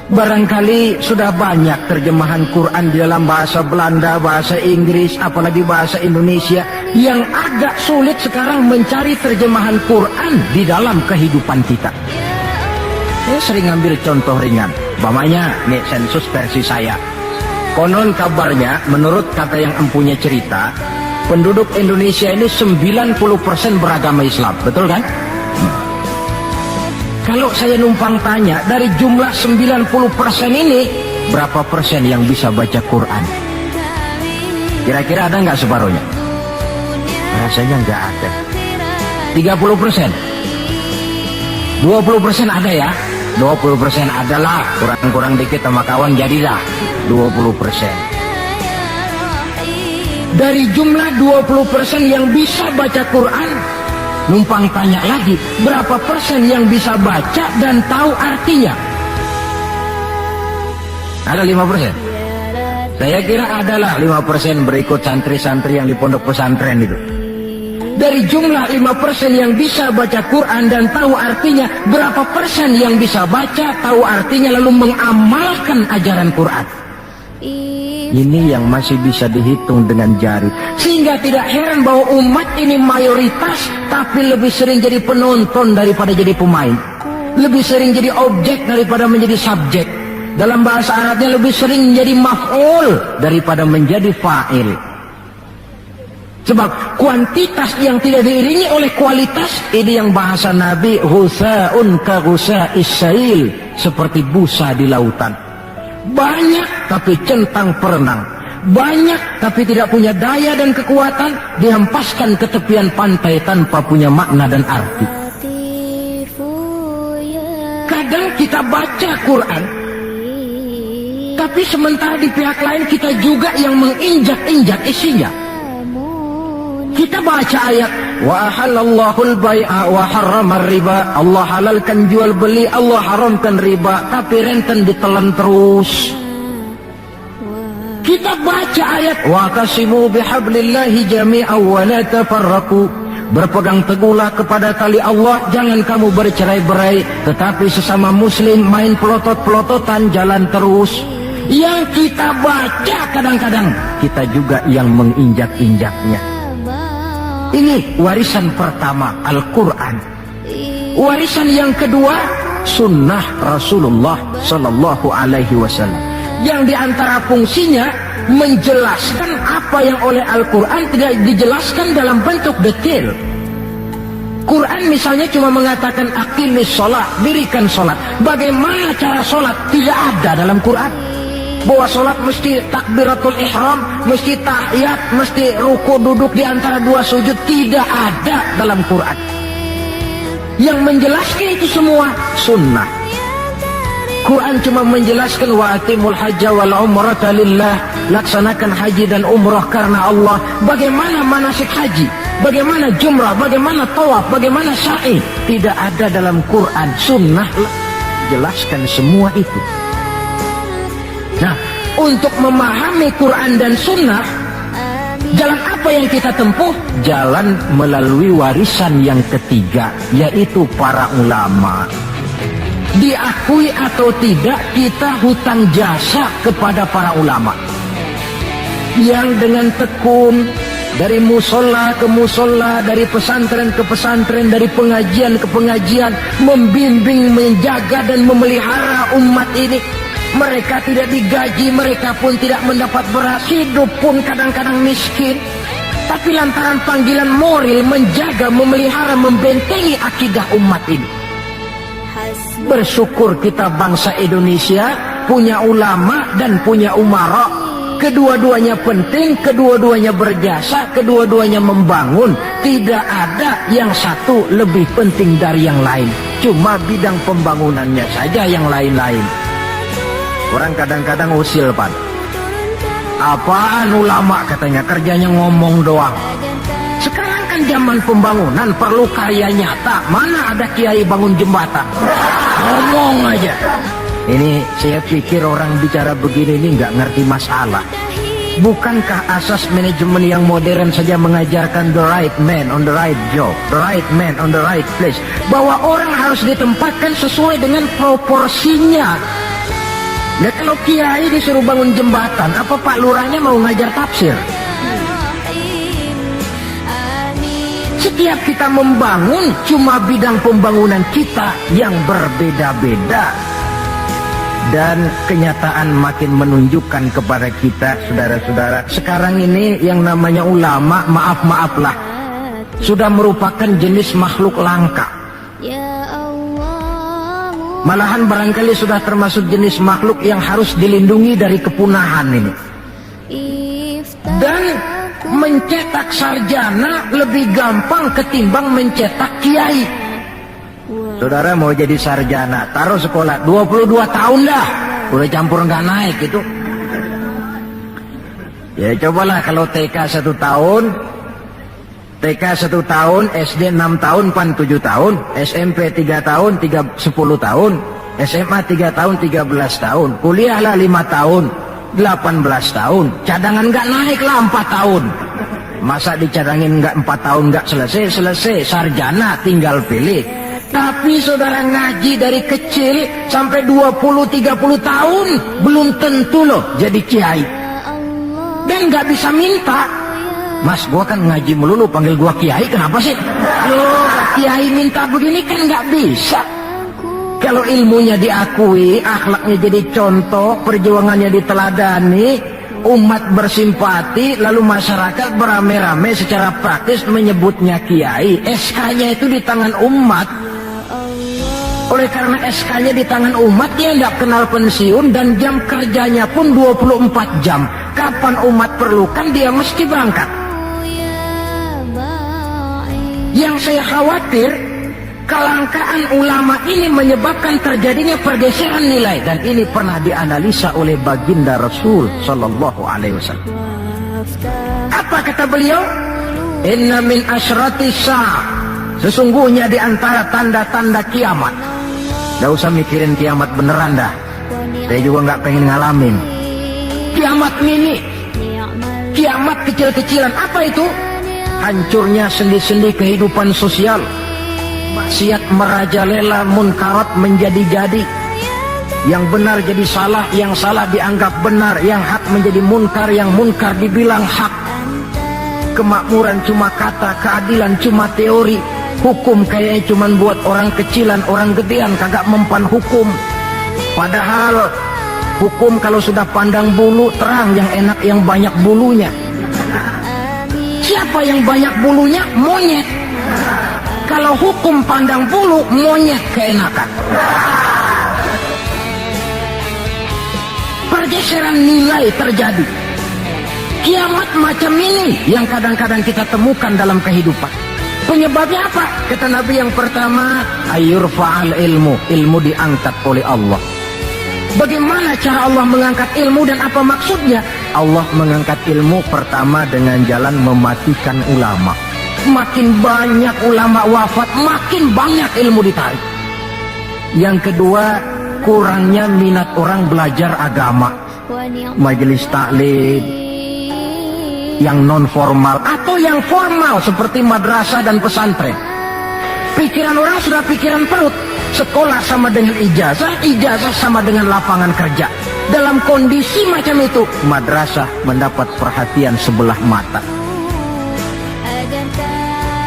Barangkali sudah banyak terjemahan Quran di dalam bahasa Belanda, bahasa Inggris, apalagi bahasa Indonesia, yang agak sulit sekarang mencari terjemahan Quran di dalam kehidupan kita. Saya sering ambil contoh ringan, umpamanya nih sensus versi saya. Konon kabarnya, menurut kata yang empunya cerita, penduduk Indonesia ini 90% beragama Islam, betul kan? Kalau saya numpang tanya, dari jumlah 90% ini, berapa persen yang bisa baca Quran? Kira-kira ada nggak separuhnya? Rasanya nggak ada. 30%? 20% ada ya? 20% adalah, kurang-kurang dikit sama kawan jadilah 20%. Dari jumlah 20% yang bisa baca Quran, numpang tanya lagi, berapa persen yang bisa baca dan tahu artinya? Ada 5%? Saya kira adalah 5% berikut santri-santri yang di pondok pesantren itu. Dari jumlah 5% yang bisa baca Quran dan tahu artinya, berapa persen yang bisa baca, tahu artinya, lalu mengamalkan ajaran Quran? Ini yang masih bisa dihitung dengan jari. Sehingga tidak heran bahwa umat ini mayoritas, tapi lebih sering jadi penonton daripada jadi pemain. Lebih sering jadi objek daripada menjadi subjek. Dalam bahasa Arabnya lebih sering menjadi maf'ul daripada menjadi fa'il. Sebab kuantitas yang tidak diiringi oleh kualitas, ini yang bahasa Nabi, husa'un ka husa'is sail, seperti busa di lautan. Banyak tapi centang perenang, banyak tapi tidak punya daya dan kekuatan, dihempaskan ke tepian pantai tanpa punya makna dan arti. Kadang kita baca Quran, tapi sementara di pihak lain kita juga yang menginjak-injak isinya. Kita baca ayat, wa ahallallahul bai'a wa harramar riba. Allah halalkan jual beli, Allah haramkan riba, tapi renten ditelan terus. Kita baca ayat, wa tasimu bihablillahi jami'an wa la tafarraqu. Berpegang teguhlah kepada tali Allah, jangan kamu bercerai-berai, tetapi sesama muslim main pelotot-pelototan jalan terus. Yang kita baca kadang-kadang kita juga yang menginjak-injaknya. Ini warisan pertama, Al-Quran. Warisan yang kedua, sunnah Rasulullah Sallallahu Alaihi Wasallam, yang diantara fungsinya menjelaskan apa yang oleh Al-Quran tidak dijelaskan dalam bentuk detail. Quran misalnya cuma mengatakan aqimis sholat, dirikan sholat. Bagaimana cara sholat? Tidak ada dalam Quran. Bahwa sholat mesti takbiratul ihram, mesti tahiyat, mesti ruku duduk di antara dua sujud, tidak ada dalam Quran. Yang menjelaskan itu semua sunnah. Quran cuma menjelaskan wa atimul hajja wal umrata lillah, laksanakan haji dan umrah karena Allah. Bagaimana manasik haji, bagaimana jumrah, bagaimana tawaf, bagaimana sa'i, tidak ada dalam Quran. Sunnah jelaskan semua itu. Nah, untuk memahami Quran dan sunnah, jalan apa yang kita tempuh? Jalan melalui warisan yang ketiga, yaitu para ulama. Diakui atau tidak, kita hutang jasa kepada para ulama yang dengan tekun dari musola ke musola, dari pesantren ke pesantren, dari pengajian ke pengajian, membimbing, menjaga dan memelihara umat ini. Mereka tidak digaji, mereka pun tidak mendapat beras, hidup pun kadang-kadang miskin. Tapi lantaran panggilan moral menjaga, memelihara, membentengi akidah umat ini. Bersyukur kita bangsa Indonesia punya ulama dan punya umara. Kedua-duanya penting, kedua-duanya berjasa, kedua-duanya membangun. Tidak ada yang satu lebih penting dari yang lain. Cuma bidang pembangunannya saja yang lain-lain. Orang kadang-kadang usil, Pak. Apaan ulama katanya, kerjanya ngomong doang. Sekarang kan zaman pembangunan, perlu karya nyata. Mana ada kiai bangun jembatan? Ngomong aja. Ini saya pikir orang bicara begini ini nggak ngerti masalah. Bukankah asas manajemen yang modern saja mengajarkan the right man on the right job, the right man on the right place, bahwa orang harus ditempatkan sesuai dengan proporsinya. Nah, kalau kiai disuruh bangun jembatan, apa Pak Lurahnya mau ngajar tafsir? Setiap kita membangun, cuma bidang pembangunan kita yang berbeda-beda. Dan kenyataan makin menunjukkan kepada kita, saudara-saudara, sekarang ini yang namanya ulama, maaf-maaflah, sudah merupakan jenis makhluk langka. Malahan barangkali sudah termasuk jenis makhluk yang harus dilindungi dari kepunahan ini. Dan mencetak sarjana lebih gampang ketimbang mencetak kiai. Saudara mau jadi sarjana, taruh sekolah 22 tahun dah, udah campur nggak naik itu. Ya cobalah kalau TK 1 tahun, TK 1 tahun, SD 6 tahun, PAN 7 tahun, SMP 3 tahun, 10 tahun, SMA 3 tahun, 13 tahun, kuliahlah 5 tahun, 18 tahun, cadangan nggak naik lah 4 tahun. Masa dicadangin nggak 4 tahun nggak selesai, sarjana tinggal pilih. Tapi saudara ngaji dari kecil sampai 20-30 tahun belum tentu loh jadi kiai. Dan nggak bisa minta. Mas, gua kan ngaji melulu, panggil gua kiai, kenapa sih? Loh, kiai minta begini kan nggak bisa. Kalau ilmunya diakui, akhlaknya jadi contoh, perjuangannya diteladani, umat bersimpati, lalu masyarakat beramai-ramai secara praktis menyebutnya kiai. SK-nya itu di tangan umat. Oleh karena SK-nya di tangan umat, dia nggak kenal pensiun dan jam kerjanya pun 24 jam. Kapan umat perlukan, dia mesti berangkat. Yang saya khawatir, kelangkaan ulama ini menyebabkan terjadinya pergeseran nilai, dan ini pernah dianalisa oleh baginda Rasul Sallallahu Alaihi Wasallam. Apa kata beliau? Inna min asyrati sa'ah, sesungguhnya di antara tanda-tanda kiamat. Gak usah mikirin kiamat beneran dah, saya juga nggak pengen ngalamin kiamat mini, kiamat kecil-kecilan. Apa itu? Hancurnya sendi-sendi kehidupan sosial, maksiat merajalela, munkarat menjadi-jadi, yang benar jadi salah, yang salah dianggap benar, yang hak menjadi munkar, yang munkar dibilang hak. kemakmuran cuma kata, keadilan cuma teori, hukum kayaknya cuma buat orang kecilan, orang gedean kagak mempan hukum. Padahal hukum kalau sudah pandang bulu terang, yang enak yang banyak bulunya. Siapa yang banyak bulunya? Monyet. Kalau hukum pandang bulu, monyet keenakan. Pergeseran nilai terjadi. Kiamat macam ini yang kadang-kadang kita temukan dalam kehidupan. Penyebabnya apa? Kata Nabi yang pertama, ayyurfa'al ilmu. Ilmu diangkat oleh Allah. Bagaimana cara Allah mengangkat ilmu dan apa maksudnya? Allah mengangkat ilmu pertama dengan jalan mematikan ulama. Makin banyak ulama wafat, makin banyak ilmu ditarik. Yang kedua, kurangnya minat orang belajar agama. Majelis taklim yang non formal atau yang formal seperti madrasah dan pesantren. Pikiran orang sudah pikiran perut. Sekolah sama dengan ijazah, ijazah sama dengan lapangan kerja. Dalam kondisi macam itu, madrasah mendapat perhatian sebelah mata.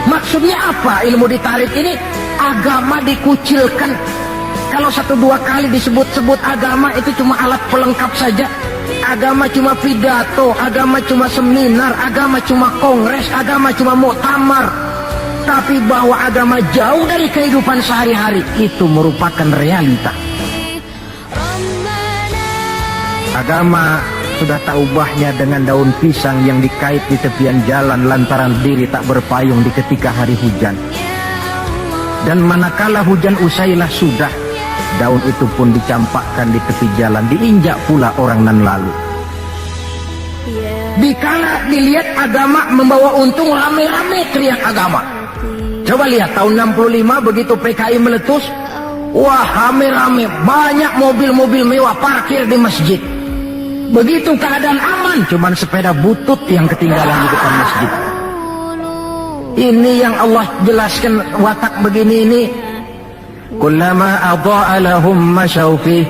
Maksudnya apa ilmu ditarik ini? Agama dikucilkan. Kalau 1-2 kali disebut-sebut agama itu cuma alat pelengkap saja. Agama cuma pidato, agama cuma seminar, agama cuma kongres, agama cuma muktamar. Tapi bahwa agama jauh dari kehidupan sehari-hari, itu merupakan realita. Agama sudah tak ubahnya dengan daun pisang yang dikait di tepian jalan lantaran diri tak berpayung di ketika hari hujan. Dan manakala hujan usailah sudah, daun itu pun dicampakkan di tepi jalan, diinjak pula orang nan lalu. Dikala dilihat agama membawa untung, rame-rame teriak agama. Coba lihat tahun 65 begitu PKI meletus, wah rame-rame, banyak mobil-mobil mewah parkir di masjid. Begitu keadaan aman, cuman sepeda butut yang ketinggalan di depan masjid. Ini yang Allah jelaskan watak begini ini. Kullama adha'a lahum masyaw fih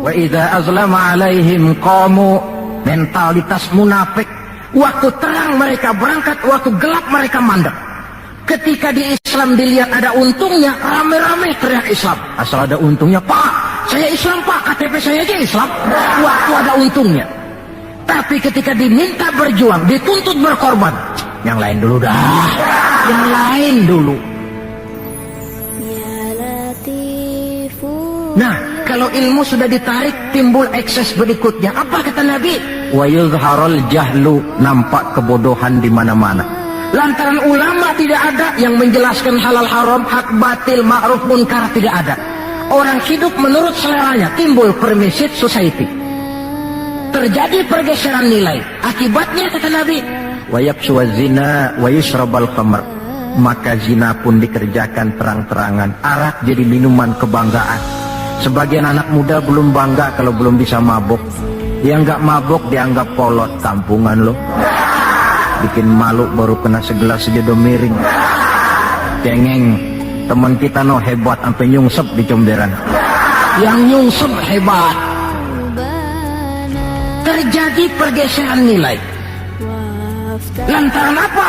wa idza azlama alaihim qamu. Mentalitas munafik. Waktu terang mereka berangkat, waktu gelap mereka mandek. Ketika di Islam dilihat ada untungnya, rame-rame teriak Islam. Asal ada untungnya, Pak, saya Islam Pak, KTP saya aja Islam. Waktu ada untungnya. Tapi ketika diminta berjuang, dituntut berkorban, yang lain dulu dah. Yang lain dulu. Nah, kalau ilmu sudah ditarik, timbul ekses berikutnya. Apa kata Nabi? Wa yuzharul jahlu, nampak kebodohan di mana-mana. Lantaran ulama tidak ada yang menjelaskan halal haram, hak batil, ma'ruf munkar, tidak ada. Orang hidup menurut seleranya, timbul permissive society. Terjadi pergeseran nilai. Akibatnya kata Nabi, wa yaksuwa zina wa yusrabal khamr. Maka zina pun dikerjakan terang-terangan. Arak jadi minuman kebanggaan. Sebagian anak muda belum bangga kalau belum bisa mabok. Yang nggak mabok dianggap kolot, kampungan lo. Bikin malu baru kena segelas sejodoh miring. Cengeng, teman kita no hebat sampai nyungsep di comberan. Yang nyungsep hebat. Terjadi pergeseran nilai. Lantaran apa?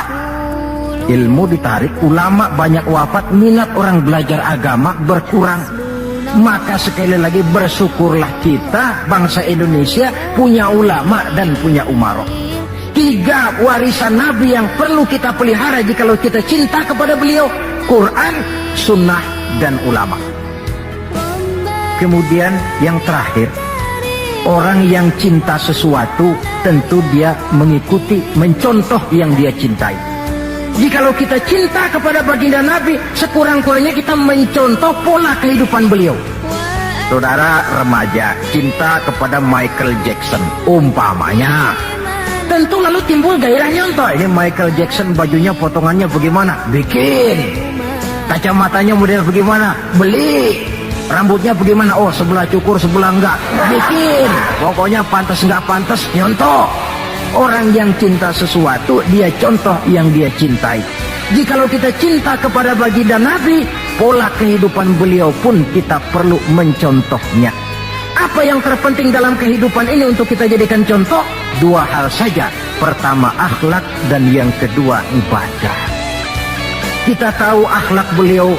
Ilmu ditarik, ulama banyak wafat, minat orang belajar agama berkurang. Maka sekali lagi bersyukurlah kita bangsa Indonesia punya ulama dan punya umaroh. 3 warisan Nabi yang perlu kita pelihara jikalau kita cinta kepada beliau: Quran, Sunnah, dan ulama. Kemudian yang terakhir, orang yang cinta sesuatu tentu dia mengikuti, mencontoh yang dia cintai. Jikalau kita cinta kepada baginda Nabi, sekurang-kurangnya kita mencontoh pola kehidupan beliau. Saudara remaja cinta kepada Michael Jackson umpamanya, tentu lalu timbul gairah nyontoh. Ini Michael Jackson, bajunya potongannya bagaimana? Bikin. Kacamatanya model bagaimana? Beli. Rambutnya bagaimana? Oh, sebelah cukur, sebelah enggak. Bikin. Pokoknya pantas enggak pantas, nyontoh. Orang yang cinta sesuatu, dia contoh yang dia cintai. Jikalau kita cinta kepada baginda Nabi, pola kehidupan beliau pun kita perlu mencontohnya. Apa yang terpenting dalam kehidupan ini untuk kita jadikan contoh? Dua hal saja. Pertama akhlak dan yang kedua ibadah. Kita tahu akhlak beliau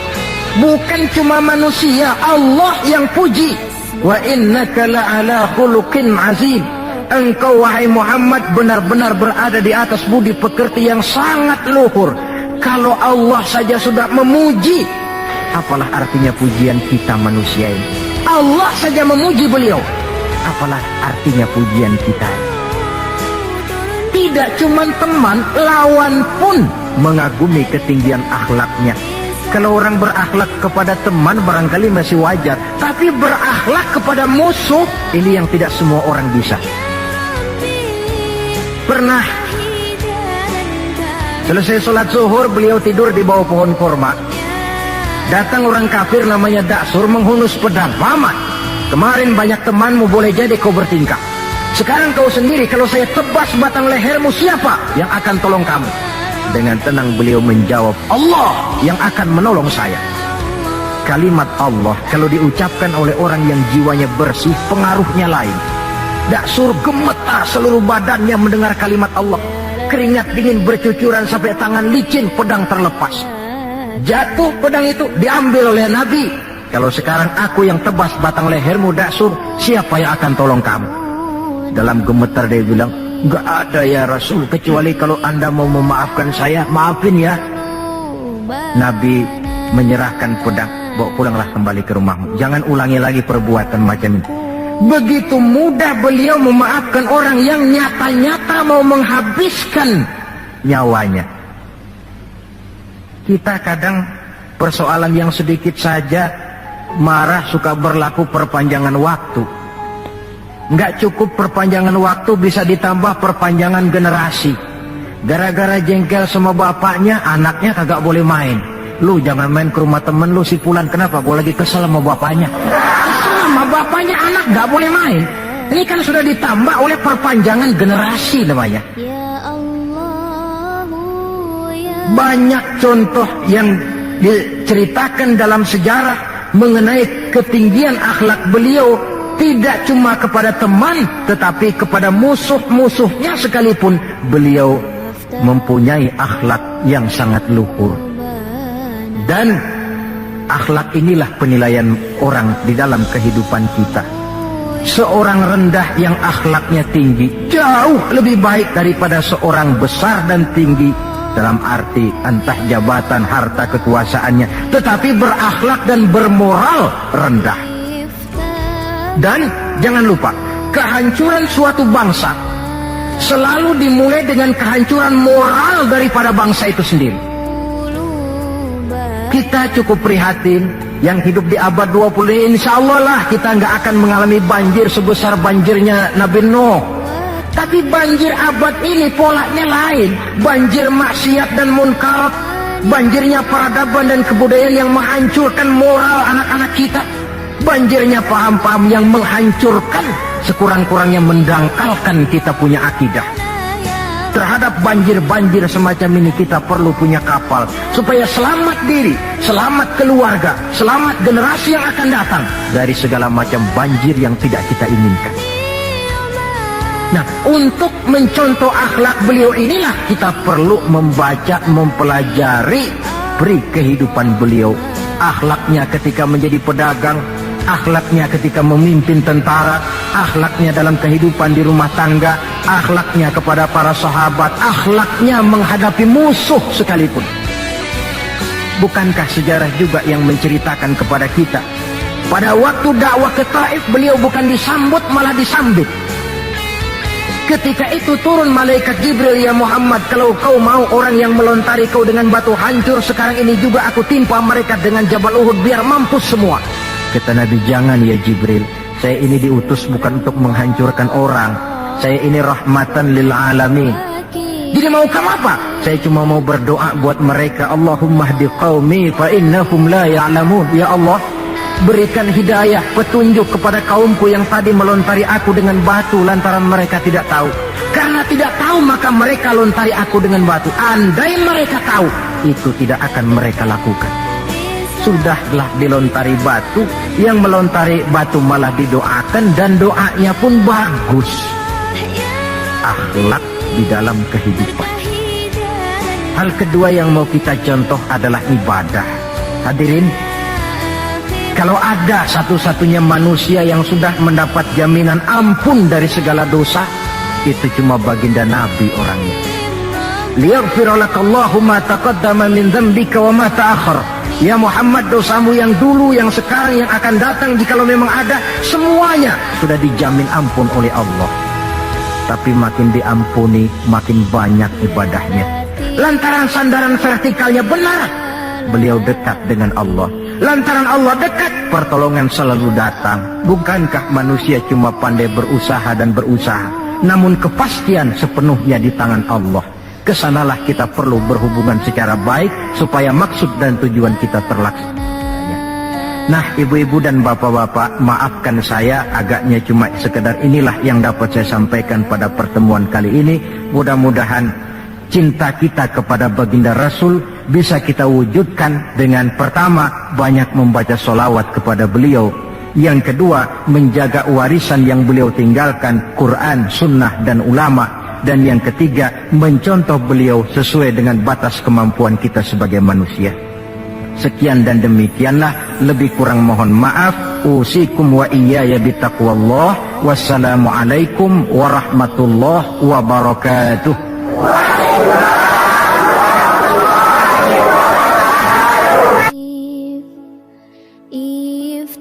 bukan cuma manusia, Allah yang puji. Wa innaka la'ala khuluqin azim. Engkau wahai Muhammad benar-benar berada di atas budi pekerti yang sangat luhur. Kalau Allah saja sudah memuji, apalah artinya pujian kita manusia ini? Allah saja memuji beliau, apalah artinya pujian kita? Tidak cuma teman, lawan pun mengagumi ketinggian akhlaknya. Kalau orang berakhlak kepada teman barangkali masih wajar, tapi berakhlak kepada musuh, ini yang tidak semua orang bisa. Pernah selesai sholat zuhur, beliau tidur di bawah pohon korma. Datang orang kafir namanya Daksur menghunus pedang. Muhammad, kemarin banyak temanmu, boleh jadi kau bertingkah. Sekarang kau sendiri, kalau saya tebas batang lehermu, siapa yang akan tolong kamu? Dengan tenang beliau menjawab, Allah yang akan menolong saya. Kalimat Allah kalau diucapkan oleh orang yang jiwanya bersih, pengaruhnya lain. Daksur gemetar seluruh badannya mendengar kalimat Allah. Keringat dingin bercucuran sampai tangan licin, pedang terlepas. Jatuh pedang itu, diambil oleh Nabi. Kalau sekarang aku yang tebas batang lehermu Daksur, siapa yang akan tolong kamu? Dalam gemetar dia bilang, enggak ada ya Rasul, kecuali kalau anda mau memaafkan saya, maafin ya. Nabi menyerahkan pedang, bawa pulanglah kembali ke rumahmu. Jangan ulangi lagi perbuatan macam ini. Begitu mudah beliau memaafkan orang yang nyata-nyata mau menghabiskan nyawanya. Kita kadang persoalan yang sedikit saja marah suka berlaku perpanjangan waktu. Nggak cukup perpanjangan waktu, bisa ditambah perpanjangan generasi. Gara-gara jengkel sama bapaknya, anaknya kagak boleh main. Lu jangan main ke rumah temen lu si Fulan, kenapa? Gua lagi kesel sama bapaknya. Kesel sama bapaknya, anak nggak boleh main. Ini kan sudah ditambah oleh perpanjangan generasi namanya. Banyak contoh yang diceritakan dalam sejarah mengenai ketinggian akhlak beliau. Tidak cuma kepada teman, tetapi kepada musuh-musuhnya sekalipun beliau mempunyai akhlak yang sangat luhur. Dan akhlak inilah penilaian orang di dalam kehidupan kita. Seorang rendah yang akhlaknya tinggi jauh lebih baik daripada seorang besar dan tinggi, dalam arti entah jabatan, harta, kekuasaannya, tetapi berakhlak dan bermoral rendah. Dan jangan lupa, kehancuran suatu bangsa selalu dimulai dengan kehancuran moral daripada bangsa itu sendiri. Kita cukup prihatin yang hidup di abad 20, insya Allah lah kita nggak akan mengalami banjir sebesar banjirnya Nabi Nuh. Tapi banjir abad ini polanya lain. Banjir maksiat dan munkar, banjirnya peradaban dan kebudayaan yang menghancurkan moral anak-anak kita. Banjirnya paham-paham yang menghancurkan, sekurang-kurangnya mendangkalkan kita punya akidah. Terhadap banjir-banjir semacam ini kita perlu punya kapal, supaya selamat diri, selamat keluarga, selamat generasi yang akan datang dari segala macam banjir yang tidak kita inginkan. Nah, untuk mencontoh akhlak beliau inilah kita perlu membaca, mempelajari peri kehidupan beliau. Akhlaknya ketika menjadi pedagang, akhlaknya ketika memimpin tentara, akhlaknya dalam kehidupan di rumah tangga, akhlaknya kepada para sahabat, akhlaknya menghadapi musuh sekalipun. Bukankah sejarah juga yang menceritakan kepada kita, pada waktu dakwah ke Taif beliau bukan disambut malah disambit. Ketika itu turun malaikat Jibril, ya Muhammad, kalau kau mau orang yang melontari kau dengan batu hancur, sekarang ini juga aku timpa mereka dengan Jabal Uhud biar mampus semua. Kata Nabi, jangan ya Jibril, saya ini diutus bukan untuk menghancurkan orang, saya ini rahmatan lil alamin. Jadi mau kamu apa? Saya cuma mau berdoa buat mereka, Allahumma hdi qaumi fa innahum la ya'lamun. Ya Allah, berikan hidayah, petunjuk kepada kaumku yang tadi melontari aku dengan batu lantaran mereka tidak tahu. Karena tidak tahu maka mereka lontari aku dengan batu. Andai mereka tahu, itu tidak akan mereka lakukan. Sudahlah dilontari batu, yang melontari batu malah didoakan dan doanya pun bagus. Akhlak di dalam kehidupan. Hal kedua yang mau kita contoh adalah ibadah. Hadirin, kalau ada satu-satunya manusia yang sudah mendapat jaminan ampun dari segala dosa, itu cuma baginda Nabi orangnya. Liyaghfiralakallahu ma taqaddama min dzambika wa ma ta'akhkhar. Ya Muhammad, dosamu yang dulu, yang sekarang, yang akan datang, jikalau memang ada, semuanya sudah dijamin ampun oleh Allah. Tapi makin diampuni, makin banyak ibadahnya. Lantaran sandaran vertikalnya benar, beliau dekat dengan Allah. Lantaran Allah dekat, pertolongan selalu datang. Bukankah manusia cuma pandai berusaha dan berusaha, namun kepastian sepenuhnya di tangan Allah. Kesanalah kita perlu berhubungan secara baik supaya maksud dan tujuan kita terlaksana. Nah, ibu-ibu dan bapak-bapak, maafkan saya agaknya cuma sekedar inilah yang dapat saya sampaikan pada pertemuan kali ini. Mudah-mudahan cinta kita kepada baginda Rasul bisa kita wujudkan dengan pertama, banyak membaca sholawat kepada beliau. Yang kedua, menjaga warisan yang beliau tinggalkan, Quran, sunnah, dan ulama. Dan yang ketiga, mencontoh beliau sesuai dengan batas kemampuan kita sebagai manusia. Sekian dan demikianlah, lebih kurang mohon maaf. Usikum wa iyaya bitaqwallah. Wassalamualaikum warahmatullahi wabarakatuh. If